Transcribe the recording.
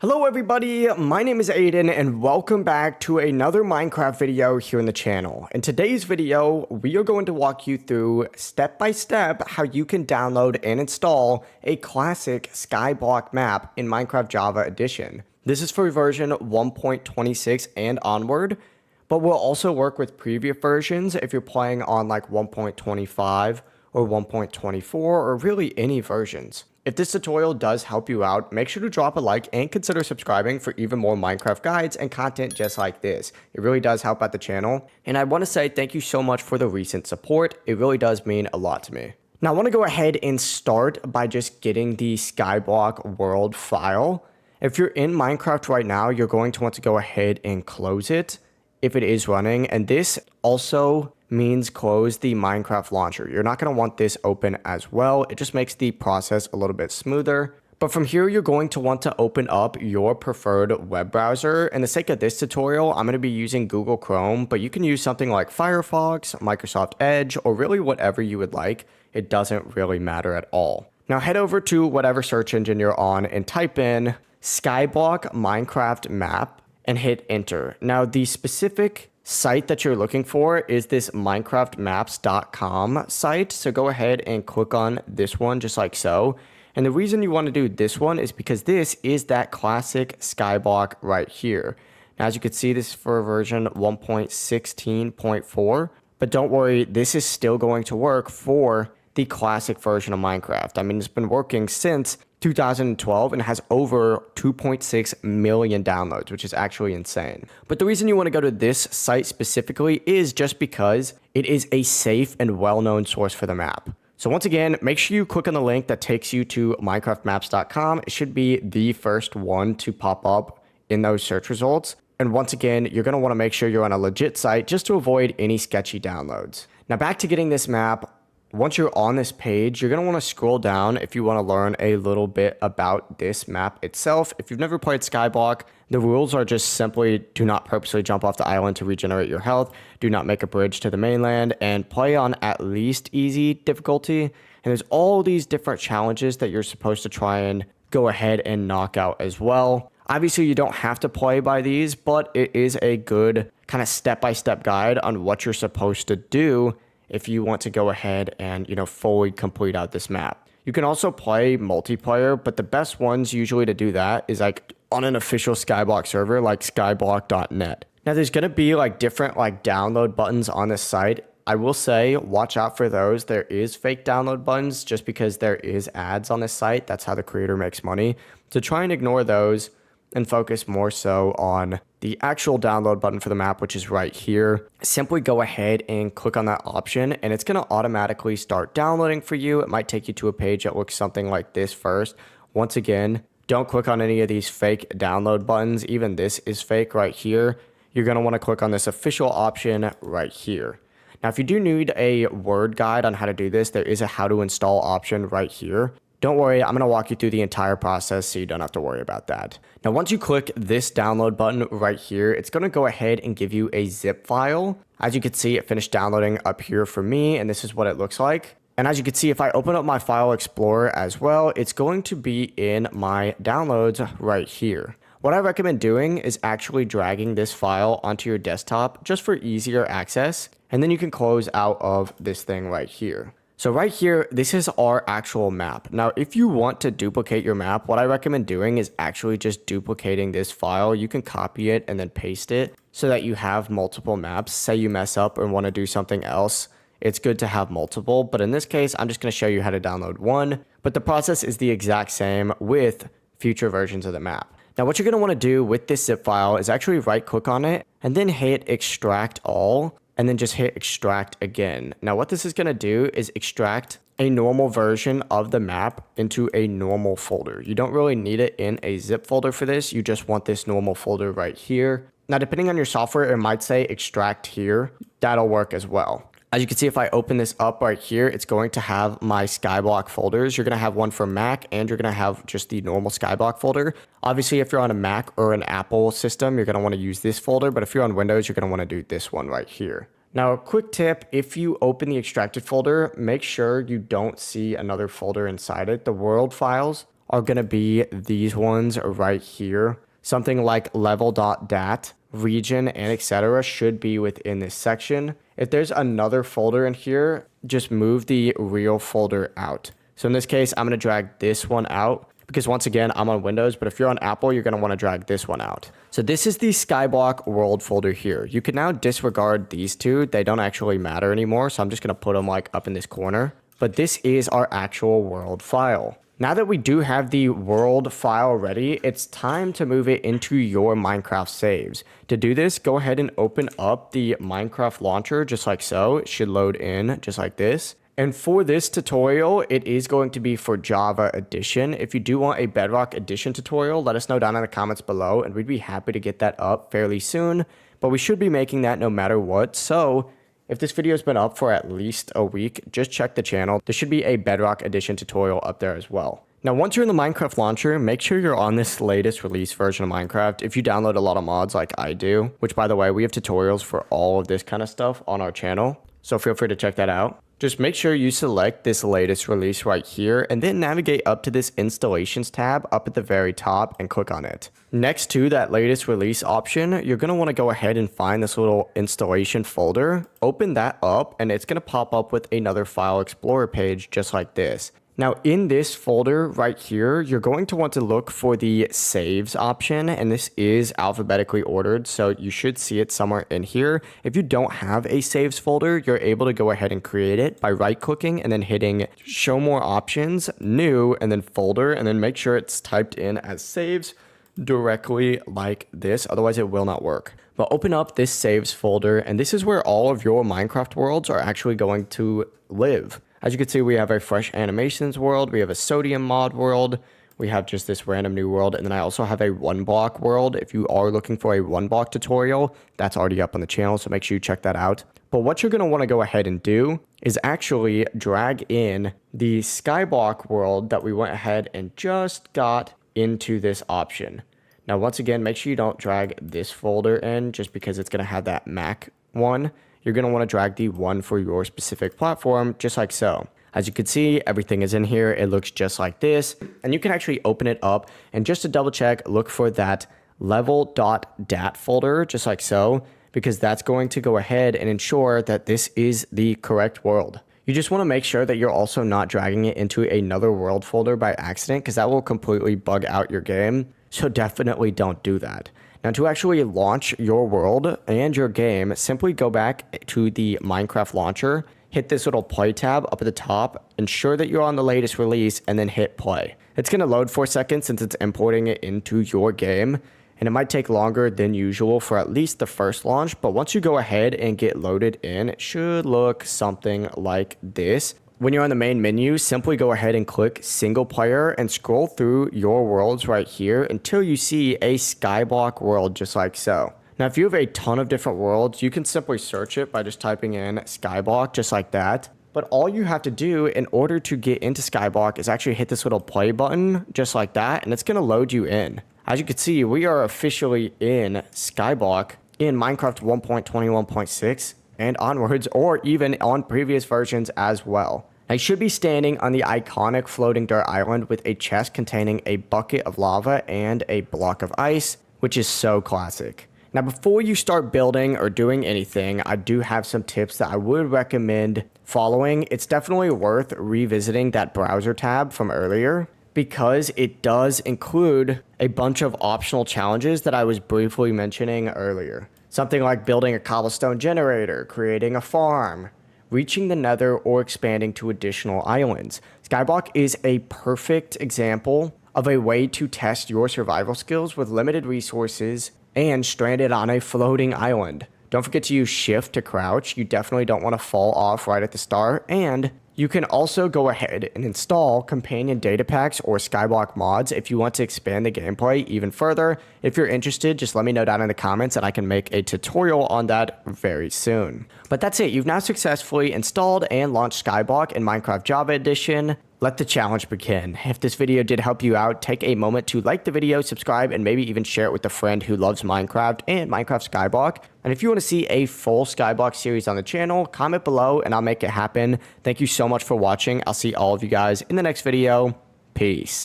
Hello everybody, my name is Aiden and welcome back to another Minecraft video here in the channel. In today's video, we are going to walk you through step by step how you can download and install a classic Skyblock map in Minecraft Java Edition. This is for version 1.26 and onward, but will also work with previous versions if you're playing on like 1.25 or 1.24 or really any versions. If this tutorial does help you out, make sure to drop a like and consider subscribing for even more Minecraft guides and content just like this. It really does help out the channel. And I want to say thank you so much for the recent support. It really does mean a lot to me. Now I want to go ahead and start by just getting the Skyblock world file. If you're in Minecraft right now, you're going to want to go ahead and close it if it is running. And this also means close the Minecraft launcher. You're not going to want this open as well. It just makes the process a little bit smoother. But from here, you're going to want to open up your preferred web browser. In the sake of this tutorial, I'm going to be using Google Chrome, but you can use something like Firefox, Microsoft Edge, or really whatever you would like. It doesn't really matter at all. Now head over to whatever search engine you're on and type in Skyblock Minecraft map and hit enter. Now the specific site that you're looking for is this minecraftmaps.com site. So go ahead and click on this one just like so. And the reason you want to do this one is because this is that classic Skyblock right here. Now, as you can see, this is for version 1.16.4, but don't worry, this is still going to work for the classic version of Minecraft. I mean, it's been working since 2012 and has over 2.6 million downloads, which is actually insane. But the reason you want to go to this site specifically is just because it is a safe and well-known source for the map. So once again, make sure you click on the link that takes you to minecraftmaps.com. It should be the first one to pop up in those search results. And once again, you're going to want to make sure you're on a legit site just to avoid any sketchy downloads. Now back to getting this map. Once you're on this page, you're going to want to scroll down if you want to learn a little bit about this map itself. If you've never played Skyblock, the rules are just simply do not purposely jump off the island to regenerate your health, do not make a bridge to the mainland, and play on at least easy difficulty. And there's all these different challenges that you're supposed to try and go ahead and knock out as well. Obviously, you don't have to play by these, but it is a good kind of step-by-step guide on what you're supposed to do if you want to go ahead and, fully complete out this map. You can also play multiplayer, but the best ones usually to do that is like on an official Skyblock server like skyblock.net. Now there's going to be like different download buttons on this site. I will say watch out for those. There is fake download buttons just because there is ads on this site. That's how the creator makes money. So try and ignore those and focus more so on the actual download button for the map, which is right here. Simply go ahead and click on that option and it's going to automatically start downloading for you. It might take you to a page that looks something like this first. Once again, don't click on any of these fake download buttons. Even this is fake right here. You're going to want to click on this official option right here. Now, if you do need a word guide on how to do this, there is a how to install option right here. Don't worry, I'm going to walk you through the entire process so you don't have to worry about that. Now, once you click this download button right here, it's going to go ahead and give you a zip file. As you can see, it finished downloading up here for me, and this is what it looks like. And as you can see, if I open up my file explorer as well, it's going to be in my downloads right here. What I recommend doing is actually dragging this file onto your desktop just for easier access, and then you can close out of this thing right here. So right here, this is our actual map. Now, if you want to duplicate your map, what I recommend doing is actually just duplicating this file. You can copy it and then paste it so that you have multiple maps. Say you mess up and want to do something else, it's good to have multiple. But in this case, I'm just going to show you how to download one. But the process is the exact same with future versions of the map. Now, what you're going to want to do with this zip file is actually right click on it and then hit extract all. And then just hit extract again. Now what this is going to do is extract a normal version of the map into a normal folder. You don't really need it in a zip folder for this. You just want this normal folder right here. Now depending on your software, it might say extract here. That'll work as well. As you can see, if I open this up right here, it's going to have my Skyblock folders. You're going to have one for Mac and you're going to have just the normal Skyblock folder. Obviously, if you're on a Mac or an Apple system, you're going to want to use this folder. But if you're on Windows, you're going to want to do this one right here. Now, a quick tip, if you open the extracted folder, make sure you don't see another folder inside it. The world files are going to be these ones right here. Something like level.dat, region, and etc. should be within this section. If there's another folder in here, just move the real folder out. So in this case, I'm going to drag this one out because once again, I'm on Windows, but if you're on Apple, you're going to want to drag this one out. So this is the Skyblock world folder here. You can now disregard these two. They don't actually matter anymore. So I'm just going to put them like up in this corner. But this is our actual world file. Now that we do have the world file ready, it's time to move it into your Minecraft saves. To do this, go ahead and open up the Minecraft launcher just like so. It should load in just like this. And for this tutorial, it is going to be for Java Edition. If you do want a Bedrock Edition tutorial, let us know down in the comments below, and we'd be happy to get that up fairly soon. But we should be making that no matter what. So if this video has been up for at least a week, just check the channel. There should be a Bedrock Edition tutorial up there as well. Now, once you're in the Minecraft launcher, make sure you're on this latest release version of Minecraft. If you download a lot of mods like I do, which by the way, we have tutorials for all of this kind of stuff on our channel. So feel free to check that out. Just make sure you select this latest release right here and then navigate up to this installations tab up at the very top and click on it. Next to that latest release option, you're going to want to go ahead and find this little installation folder, open that up, and it's going to pop up with another file explorer page just like this. Now in this folder right here, you're going to want to look for the saves option, and this is alphabetically ordered, so you should see it somewhere in here. If you don't have a saves folder, you're able to go ahead and create it by right clicking and then hitting show more options, new, and then folder, and then make sure it's typed in as saves directly like this, otherwise it will not work. But open up this saves folder, and this is where all of your Minecraft worlds are actually going to live. As you can see, we have a fresh animations world, we have a sodium mod world, we have just this random new world, and then I also have a one block world. If you are looking for a one block tutorial, that's already up on the channel, so make sure you check that out. But what you're going to want to go ahead and do is actually drag in the Skyblock world that we went ahead and just got into this option. Now, once again, make sure you don't drag this folder in just because it's going to have that Mac one. You're going to want to drag the one for your specific platform, just like so. As you can see, everything is in here. It looks just like this. And you can actually open it up. And just to double check, look for that level.dat folder, just like so, because that's going to go ahead and ensure that this is the correct world. You just want to make sure that you're also not dragging it into another world folder by accident, because that will completely bug out your game. So definitely don't do that. Now, to actually launch your world and your game, simply go back to the Minecraft launcher, hit this little play tab up at the top, ensure that you're on the latest release, and then hit play. It's going to load for a second since it's importing it into your game, and it might take longer than usual for at least the first launch, but once you go ahead and get loaded in, it should look something like this. When you're on the main menu, simply go ahead and click single player and scroll through your worlds right here until you see a Skyblock world just like so. Now, if you have a ton of different worlds, you can simply search it by just typing in Skyblock just like that. But all you have to do in order to get into Skyblock is actually hit this little play button just like that, and it's going to load you in. As you can see, we are officially in Skyblock in Minecraft 1.21.6 and onwards, or even on previous versions as well. I should be standing on the iconic floating dirt island with a chest containing a bucket of lava and a block of ice, which is so classic. Now, before you start building or doing anything, I do have some tips that I would recommend following. It's definitely worth revisiting that browser tab from earlier, because it does include a bunch of optional challenges that I was briefly mentioning earlier. Something like building a cobblestone generator, creating a farm, reaching the nether, or expanding to additional islands. Skyblock is a perfect example of a way to test your survival skills with limited resources and stranded on a floating island. Don't forget to use shift to crouch. You definitely don't want to fall off right at the start. And you can also go ahead and install companion data packs or Skyblock mods if you want to expand the gameplay even further. If you're interested, just let me know down in the comments and I can make a tutorial on that very soon. But that's it. You've now successfully installed and launched Skyblock in Minecraft Java Edition. Let the challenge begin. If this video did help you out, take a moment to like the video, subscribe, and maybe even share it with a friend who loves Minecraft and Minecraft Skyblock. And if you want to see a full Skyblock series on the channel, comment below and I'll make it happen. Thank you so much for watching. I'll see all of you guys in the next video. Peace.